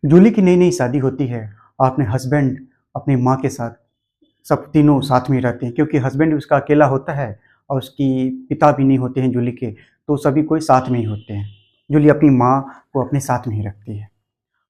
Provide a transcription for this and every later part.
जूली की नई-नई शादी होती है और अपने हस्बैंड, अपनी माँ के साथ सब तीनों साथ में रहते हैं क्योंकि हस्बैंड उसका अकेला होता है और उसकी पिता भी नहीं होते हैं जूली के, तो सभी कोई साथ में ही होते हैं। जूली अपनी माँ को अपने साथ में ही रखती है।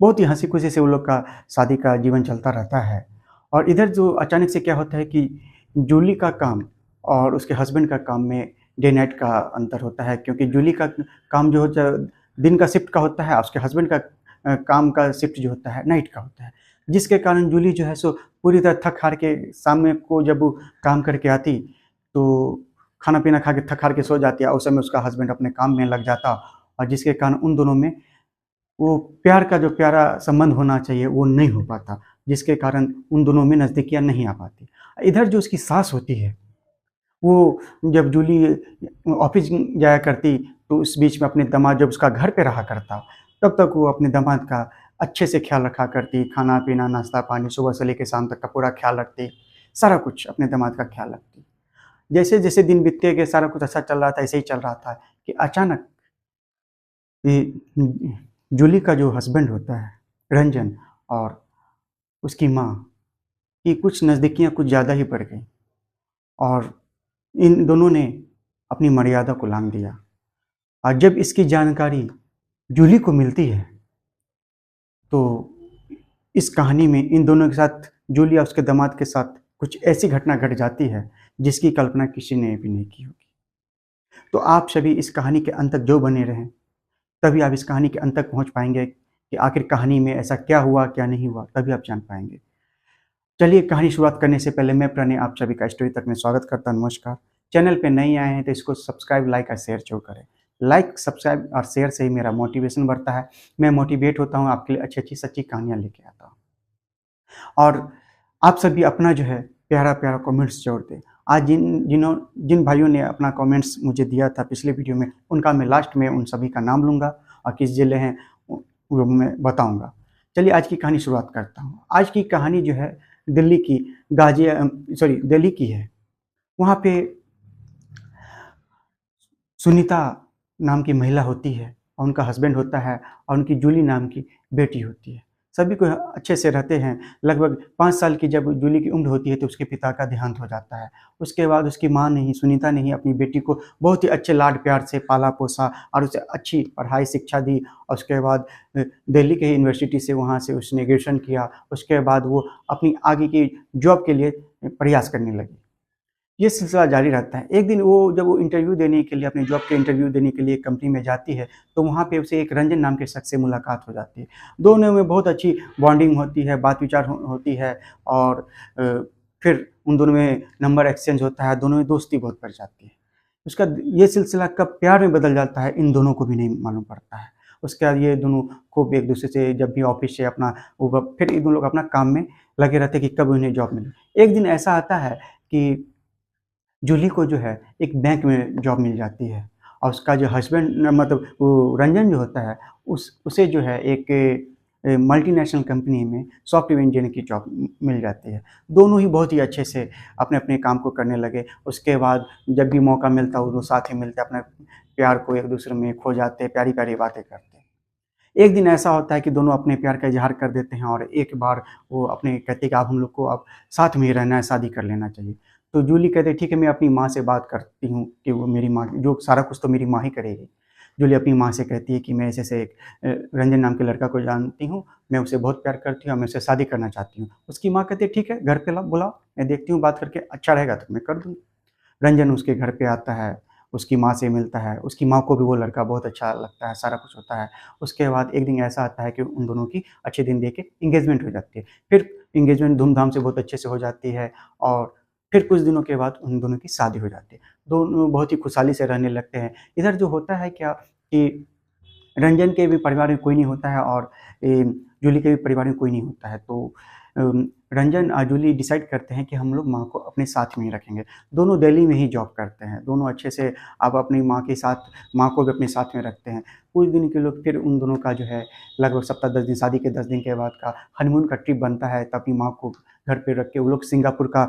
बहुत ही हँसी-खुशी से उन लोग का शादी का जीवन चलता रहता है और इधर जो अचानक से क्या होता है कि जूली का काम और उसके हस्बैंड का काम में डे नाइट का अंतर होता है क्योंकि जूली का काम जो होता है दिन का शिफ्ट का होता है और उसके हस्बैंड का काम का शिफ्ट जो होता है नाइट का होता है। जिसके कारण जूली जो है सो पूरी तरह थक-हार के शाम में को जब वो काम करके आती, तो खाना-पीना खा के थक-हार के सो जाती है और उस समय उसका हस्बैंड अपने काम में लग जाता और जिसके कारण उन दोनों में वो प्यार का जो प्यारा संबंध होना चाहिए वो नहीं हो पाता, जिसके कारण उन दोनों में नज़दीकियाँ नहीं आ पाती। इधर जो उसकी सास होती है, वो जब जूली ऑफ़िस जाया करती, तो उस बीच में अपने दामाद जब उसका घर पे रहा करता, तब तक वो अपने दामाद का अच्छे से ख़्याल रखा करती, खाना-पीना, नाश्ता-पानी सुबह से लेके शाम तक का पूरा ख़्याल रखती, सारा कुछ अपने दामाद का ख़्याल रखती। जैसे-जैसे दिन बीतते गए सारा कुछ अच्छा चल रहा था, ऐसे ही चल रहा था कि अचानक ये जूली का जो हस्बैंड होता है, रंजन और उसकी माँ की कुछ नज़दीकियाँ कुछ ज़्यादा ही बढ़ गईं और इन दोनों ने अपनी मर्यादा को लाँघ दिया और जब इसकी जानकारी जूली को मिलती है, तो इस कहानी में इन दोनों के साथ जूली और उसके दामाद के साथ कुछ ऐसी घटना घट जाती है, जिसकी कल्पना किसी ने भी नहीं की होगी। तो आप सभी इस कहानी के अंत तक जो बने रहें, तभी आप इस कहानी के अंत तक पहुँच पाएँगे कि आखिर कहानी में ऐसा क्या हुआ, क्या नहीं हुआ, तभी आप जान पाएँगे। चलिए कहानी शुरुआत करने से पहले मैं प्रणय आप सभी का स्टोरी तक में स्वागत करता हूँ, नमस्कार। चैनल पे नए आए हैं तो इसको सब्सक्राइब, लाइक और शेयर ज़रूर करें। लाइक, सब्सक्राइब और शेयर से ही मेरा मोटिवेशन बढ़ता है। मैं मोटिवेट होता हूँ, आपके लिए अच्छी-अच्छी सच्ची कहानियाँ लेके आता हूँ। और आप सभी अपना जो है प्यारा-प्यारा कमेंट्स ज़रूर दें। आज जिन भाइयों ने अपना कमेंट्स मुझे दिया था पिछले वीडियो में, उनका मैं लास्ट में उन सभी का नाम लूँगा और किस ज़िले हैं वो मैं बताऊँगा। चलिए आज की कहानी शुरुआत करता हूँ। आज की कहानी जो है दिल्ली की दिल्ली की है। वहाँ पे सुनीता नाम की महिला होती है और उनका हस्बैंड होता है और उनकी जूली नाम की बेटी होती है। सभी को अच्छे से रहते हैं। लगभग 5 साल की जब जूली की उम्र होती है तो उसके पिता का देहांत हो जाता है। उसके बाद उसकी माँ ने ही सुनीता ने ही अपनी बेटी को बहुत ही अच्छे लाड-प्यार से पाला-पोसा और उसे अच्छी पढ़ाई शिक्षा दी और उसके बाद दिल्ली के यूनिवर्सिटी से वहाँ से उसने ग्रेजुएशन किया। उसके बाद वो अपनी आगे की जॉब के लिए प्रयास करने लगी। ये सिलसिला जारी रहता है। एक दिन जब वो इंटरव्यू देने के लिए अपने जॉब के इंटरव्यू देने के लिए कंपनी में जाती है, तो वहाँ पे उसे एक रंजन नाम के शख्स से मुलाकात हो जाती है। दोनों में बहुत अच्छी बॉन्डिंग होती है, बात-विचार होती है और फिर उन दोनों में नंबर एक्सचेंज होता है, दोनों में दोस्ती बहुत बढ़ जाती है। उसका ये सिलसिला कब प्यार में बदल जाता है, इन दोनों को भी नहीं मालूम पड़ता है। उसके बाद ये दोनों खूब एक-दूसरे से जब भी ऑफ़िस से अपना वो फिर ये दोनों लोग अपना काम में लगे रहते हैं कि कब उन्हें जॉब मिले। एक दिन ऐसा आता है कि जूली को जो है एक बैंक में जॉब मिल जाती है और उसका जो हस्बैंड मतलब वो रंजन जो होता है उसे जो है एक मल्टीनेशनल कंपनी में सॉफ्टवेयर इंजीनियर की जॉब मिल जाती है। दोनों ही बहुत ही अच्छे से अपने-अपने काम को करने लगे। उसके बाद जब भी मौका मिलता वो साथ ही मिलते अपने प्यार को एक-दूसरे में खो जाते, प्यारी-प्यारी बातें करते। एक दिन ऐसा होता है कि दोनों अपने प्यार का इज़हार कर देते हैं और एक बार वो अपने कहते हैं कि अब हम लोग को अब साथ में ही रहना है, शादी कर लेना चाहिए। तो जूली कहते हैं ठीक है मैं अपनी माँ से बात करती हूँ कि वो मेरी माँ जो सारा कुछ तो मेरी माँ ही करेगी। जूली अपनी माँ से कहती है कि मैं ऐसे-ऐसे एक रंजन नाम के लड़का को जानती हूँ, मैं उसे बहुत प्यार करती हूँ और मैं उससे शादी करना चाहती हूँ। उसकी माँ कहती है ठीक है घर पे बुलाओ, मैं देखती हूँ बात करके अच्छा रहेगा तो मैं कर दूँगी। रंजन उसके घर पे आता है, उसकी माँ से मिलता है, उसकी माँ को भी वो लड़का बहुत अच्छा लगता है, सारा कुछ होता है। उसके बाद एक दिन ऐसा आता है कि उन दोनों की अच्छे दिन देख के एंगेजमेंट हो जाती है। फिर एंगेजमेंट धूम-धाम से बहुत अच्छे से हो जाती है और फिर कुछ दिनों के बाद उन दोनों की शादी हो जाती है। दोनों बहुत ही खुशहाली से रहने लगते हैं। इधर जो होता है क्या कि रंजन के भी परिवार में कोई नहीं होता है और जूली के भी परिवार में कोई नहीं होता है। तो रंजन और जूली डिसाइड करते हैं कि हम लोग माँ को अपने साथ में ही रखेंगे। दोनों दिल्ली में ही जॉब करते हैं। दोनों अच्छे से अब अपनी माँ के साथ माँ को भी अपने साथ में रखते हैं। कुछ दिन के लोग फिर उन दोनों का जो है लगभग सप्ताह 10 दिन शादी के 10 दिन के बाद का हनीमून का ट्रिप बनता है। तब अपनी माँ को घर पे रख के वो लोग सिंगापुर का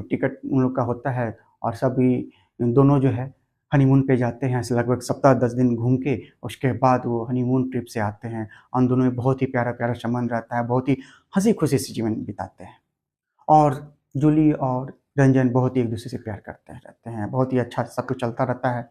टिकट उन लोग का होता है और सभी दोनों जो है हनीमून पे जाते हैं, ऐसे लगभग सप्ताह 10 दिन घूम के उसके बाद वो हनीमून ट्रिप से आते हैं। उन दोनों में बहुत ही प्यारा-प्यारा संबंध रहता है, बहुत ही हँसी-खुशी से जीवन बिताते हैं। और जूली और रंजन बहुत ही एक-दूसरे से प्यार करते रहते हैं, बहुत ही अच्छा सब कुछ चलता रहता है।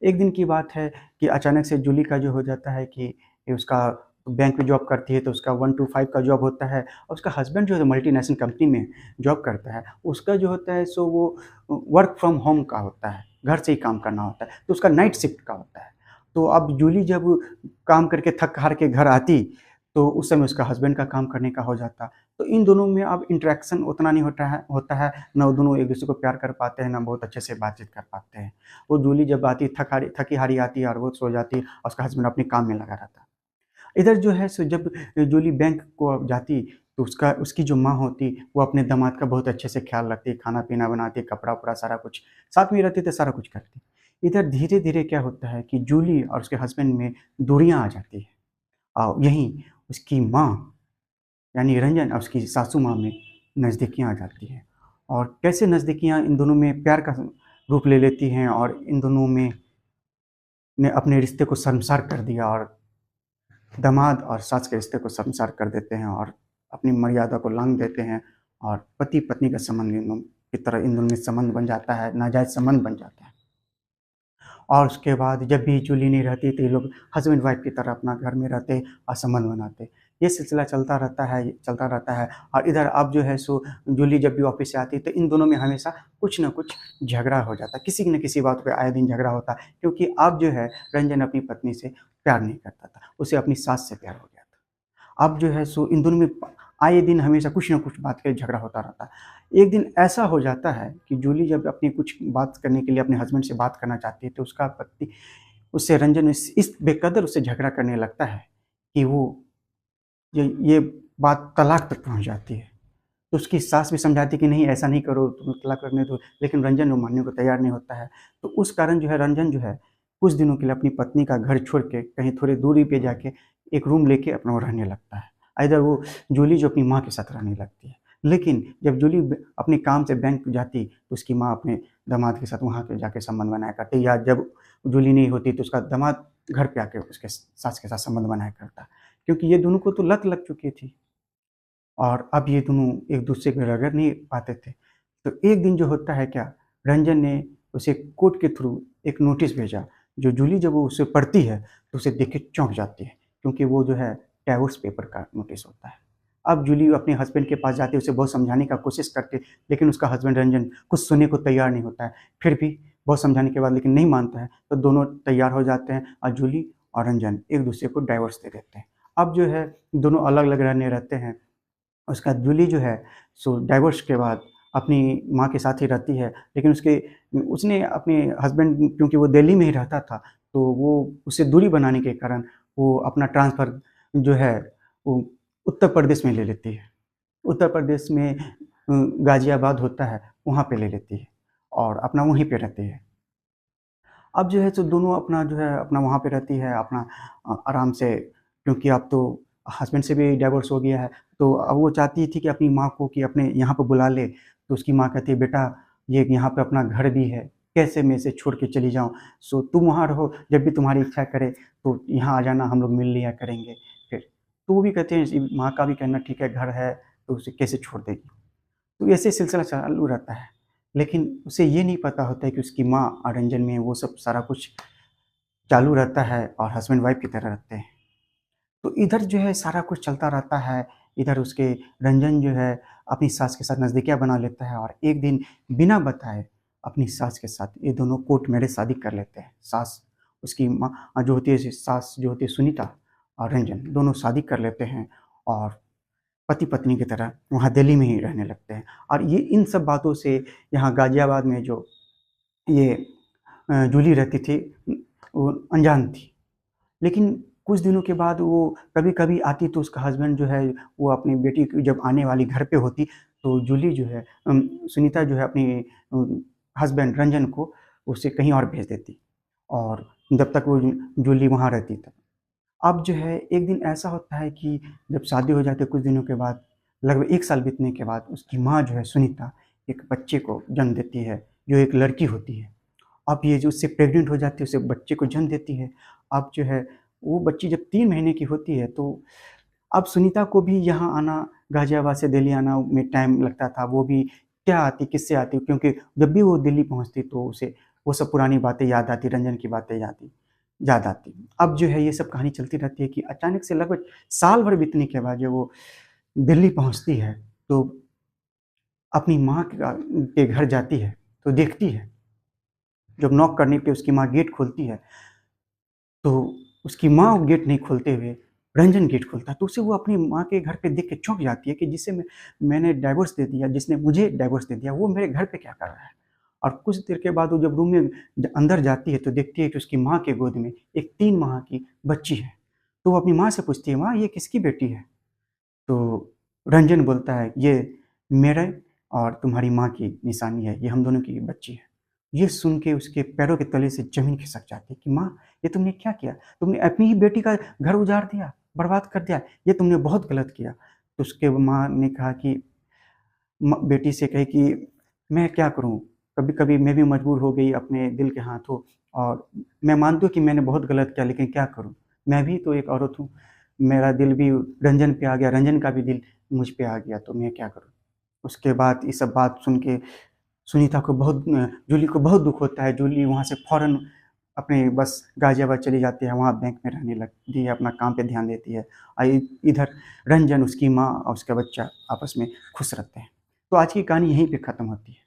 एक दिन की बात है कि अचानक से जूली का जो हो जाता है कि ये उसका बैंक में जॉब करती है, तो उसका 1 टू 5 का जॉब होता है और उसका हस्बैंड जो है मल्टीनेशनल कंपनी में जॉब करता है। उसका जो होता है सो वो वर्क फ्रॉम होम का होता है, घर से ही काम करना होता है, तो उसका नाइट शिफ्ट का होता है। तो अब जूली जब काम करके थक-हार के घर आती, तो उस समय उसका हस्बैंड का काम करने का हो जाता। तो इन दोनों में अब इंटरेक्शन उतना नहीं होता है, ना वो दोनों एक-दूसरे को प्यार कर पाते हैं, ना बहुत अच्छे से बातचीत कर पाते हैं। वो जूली जब आती थकी-हारी आती है और वो सो जाती है और उसका हस्बैंड अपने काम में लगा रहता है। इधर जो है सो जब जूली बैंक को जाती तो उसका उसकी जो माँ होती वो अपने दामाद का बहुत अच्छे से ख़्याल रखती, खाना-पीना बनाती, कपड़ा-उपड़ा सारा कुछ साथ में रहती तो सारा कुछ करती। इधर धीरे-धीरे क्या होता है कि जूली और उसके हस्बैंड में दूरियाँ आ जाती हैं और यहीं उसकी माँ यानी रंजन और उसकी सासू माँ में नज़दीकियाँ आ जाती हैं। और कैसे नज़दीकियाँ इन दोनों में प्यार का रूप ले लेती हैं और इन दोनों में ने अपने रिश्ते को शर्मसार कर दिया और दामाद और सास के रिश्ते को शर्मसार कर देते हैं और अपनी मर्यादा को लांघ देते हैं और पति-पत्नी का संबंध इन दोनों की तरह इन दोनों में संबंध बन जाता है, नाजायज़ संबंध बन जाता है। और उसके बाद जब भी जूली नहीं रहती तो ये लोग हस्बैंड वाइफ की तरह अपना घर में रहते और संबंध बनाते। ये सिलसिला चलता रहता है और इधर अब जो है सो जूली जब भी ऑफ़िस से आती है तो इन दोनों में हमेशा कुछ न कुछ झगड़ा हो जाता है। किसी न किसी बात पे आए दिन झगड़ा होता है क्योंकि अब जो है रंजन अपनी पत्नी से प्यार नहीं करता था, उसे अपनी सास से प्यार हो गया था। अब जो है सो इन दोनों में आए दिन हमेशा कुछ न कुछ बात पे झगड़ा होता रहता है। एक दिन ऐसा हो जाता है कि जूली जब अपनी कुछ बात करने के लिए अपने हस्बैंड से बात करना चाहती है तो उसका पति उससे रंजन इस बेकदर उससे झगड़ा करने लगता है कि वो ये बात तलाक तक पहुँच जाती है। तो उसकी सास भी समझाती है कि नहीं ऐसा नहीं करो, तुम तलाक करने दो, लेकिन रंजन वो मानने को तैयार नहीं होता है। तो उस कारण जो है रंजन जो है कुछ दिनों के लिए अपनी पत्नी का घर छोड़ के कहीं थोड़ी दूरी पे जाके एक रूम लेके अपना वो रहने लगता है। इधर वो जूली जो अपनी माँ के साथ रहने लगती है। लेकिन जब जूली अपने काम से बैंक जाती तो उसकी माँ अपने दामाद के साथ वहाँ पे जाके संबंध बनाया करती या जब जूली नहीं होती तो उसका दामाद घर पे आके उसके सास के साथ संबंध बनाया करता। क्योंकि ये दोनों को तो लत लग चुकी थी और अब ये दोनों एक-दूसरे को रगड़ नहीं पाते थे। तो एक दिन जो होता है क्या, रंजन ने उसे कोर्ट के थ्रू एक नोटिस भेजा, जो जूली जब वो उसे पढ़ती है, तो उसे देख के चौंक जाती है, क्योंकि वो जो है डाइवोर्स पेपर का नोटिस होता है। अब जूली अपने हस्बैंड के पास जाती है, उसे बहुत समझाने का कोशिश करती है, लेकिन उसका हस्बैंड रंजन कुछ सुनने को तैयार नहीं होता है। फिर भी बहुत समझाने के बाद लेकिन नहीं मानता है, तो दोनों तैयार हो जाते हैं और जूली और रंजन एक-दूसरे को डाइवोर्स दे देते हैं। अब जो है दोनों अलग-अलग रहने रहते हैं। उसका जूली जो है सो डाइवोर्स के बाद अपनी माँ के साथ ही रहती है, लेकिन उसने अपने हस्बैंड क्योंकि वो दिल्ली में ही रहता था, तो वो उससे दूरी बनाने के कारण वो अपना ट्रांसफ़र जो है वो उत्तर प्रदेश में ले लेती है। उत्तर प्रदेश में गाज़ियाबाद होता है, वहाँ पे ले लेती है और अपना वहीं पे रहती है। अब जो है सो दोनों अपना जो है अपना वहाँ पे रहती है अपना आराम से क्योंकि अब तो हस्बैंड से भी डाइवोर्स हो गया है, तो अब वो चाहती थी कि अपनी माँ को कि अपने यहाँ पे बुला ले, तो उसकी माँ कहती है बेटा ये यहाँ पे अपना घर भी है, कैसे मैं इसे छोड़ के चली जाऊँ? सो तुम वहाँ रहो, जब भी तुम्हारी इच्छा करे तो यहाँ आ जाना, हम लोग मिल लिया करेंगे फिर। तो वो भी कहते हैं माँ का भी कहना ठीक है घर है, तो उसे कैसे छोड़ देगी? तो ऐसे सिलसिला चालू रहता है। लेकिन उसे ये नहीं पता होता है कि उसकी माँ और रंजन में वो सब सारा कुछ चालू रहता है और हस्बैंड वाइफ की तरह रहते हैं। तो इधर जो है सारा कुछ चलता रहता है, इधर उसके रंजन जो है अपनी सास के साथ नज़दीकियाँ बना लेता है और एक दिन बिना बताए अपनी सास के साथ ये दोनों कोर्ट मैरिज शादी कर लेते हैं। सास उसकी माँ जो होती है सास जो होती है सुनीता और रंजन दोनों शादी कर लेते हैं और पति-पत्नी की तरह वहाँ दिल्ली में ही रहने लगते हैं। और ये इन सब बातों से यहाँ गाज़ियाबाद में जो ये जूली रहती थी वो अनजान थी। लेकिन कुछ दिनों के बाद वो कभी-कभी आती तो उसका हस्बैंड जो है वो अपनी बेटी की जब आने वाली घर पे होती तो जूली जो है सुनीता जो है अपनी हस्बैंड रंजन को उसे कहीं और भेज देती और जब तक वो जूली वहाँ रहती तब। अब जो है एक दिन ऐसा होता है कि जब शादी हो जाती है कुछ दिनों के बाद, लगभग 1 साल बीतने के बाद उसकी माँ जो है सुनीता एक बच्चे को जन्म देती है, जो एक लड़की होती है। अब ये जो उससे प्रेग्नेंट हो जाती है, उसे बच्चे को जन्म देती है। अब जो है वो बच्ची जब 3 महीने की होती है तो अब सुनीता को भी यहाँ आना, गाज़ियाबाद से दिल्ली आना में टाइम लगता था। वो भी क्या आती, किससे आती, क्योंकि जब भी वो दिल्ली पहुँचती तो उसे वो सब पुरानी बातें याद आती, रंजन की बातें याद आती। अब जो है ये सब कहानी चलती रहती है कि अचानक से लगभग साल भर बीतने के बाद जब वो दिल्ली पहुँचती है तो अपनी माँ के घर जाती है तो देखती है, जब नॉक करने पे उसकी माँ गेट खोलती है तो उसकी माँ वो गेट नहीं खोलते हुए रंजन गेट खोलता है। तो उसे वो अपनी माँ के घर पे देख के चौंक जाती है कि मैंने डाइवोर्स दे दिया, जिसने मुझे डाइवोर्स दे दिया, वो मेरे घर पे क्या कर रहा है। और कुछ देर के बाद वो जब रूम में अंदर जाती है तो देखती है कि उसकी माँ के गोद में एक 3 माह की बच्ची है। तो वो अपनी माँ से पूछती है, माँ ये किसकी बेटी है? तो रंजन बोलता है, ये मेरे और तुम्हारी माँ की निशानी है, ये हम दोनों की बच्ची है। ये सुन के उसके पैरों के तले से ज़मीन खिसक जाती है कि माँ, ये तुमने क्या किया? तुमने अपनी ही बेटी का घर उजाड़ दिया, बर्बाद कर दिया, ये तुमने बहुत गलत किया। तो उसके माँ ने कहा कि बेटी से कही कि मैं क्या करूँ? कभी-कभी मैं भी मजबूर हो गई अपने दिल के हाथों, और मैं मानती हूँ कि मैंने बहुत गलत किया, लेकिन क्या करूँ? मैं भी तो एक औरत हूँ। मेरा दिल भी रंजन पे आ गया, रंजन का भी दिल मुझ पे आ गया, तो मैं क्या करूँ? उसके बाद ये सब बात सुन के सुनीता को जूली को बहुत दुःख होता है। जूली वहाँ से फ़ौरन अपने बस गाज़ियाबाद चली जाती है, वहाँ बैंक में रहने लगती है, अपना काम पे ध्यान देती है। इधर रंजन, उसकी माँ और उसका बच्चा आपस में खुश रहते हैं। तो आज की कहानी यहीं पे ख़त्म होती है।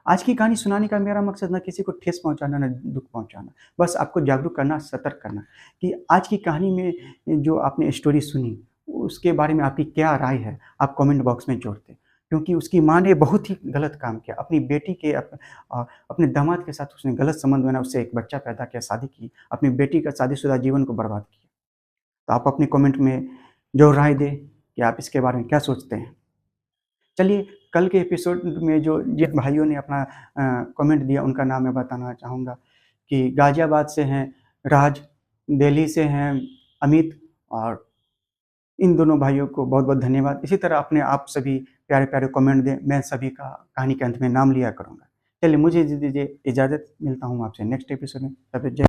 आज की कहानी सुनाने का मेरा मकसद ना किसी को ठेस पहुँचाना, ना दुःख पहुँचाना, बस आपको जागरूक करना, सतर्क करना कि आज की कहानी में जो आपने स्टोरी सुनी, उसके बारे में आपकी क्या राय है, आप कमेंट बॉक्स में जोड़ दें। क्योंकि उसकी माँ ने बहुत ही गलत काम किया, अपनी बेटी के अपने दामाद के साथ उसने गलत संबंध बना, उससे एक बच्चा पैदा किया, शादी की, अपनी बेटी का शादीशुदा जीवन को बर्बाद किया। तो आप अपनी कमेंट में जो राय दें कि आप इसके बारे में क्या सोचते हैं। चलिए, कल के एपिसोड में जो जिन भाइयों ने अपना कमेंट दिया उनका नाम मैं बताना चाहूँगा कि गाज़ियाबाद से हैं राज, दिल्ली से हैं अमित, और इन दोनों भाइयों को बहुत-बहुत धन्यवाद। इसी तरह अपने आप सभी प्यारे-प्यारे कमेंट दें, मैं सभी का कहानी के अंत में नाम लिया करूँगा। चलिए मुझे दीजिए इजाज़त, मिलता हूँ आपसे नेक्स्ट एपिसोड में। तब तक जय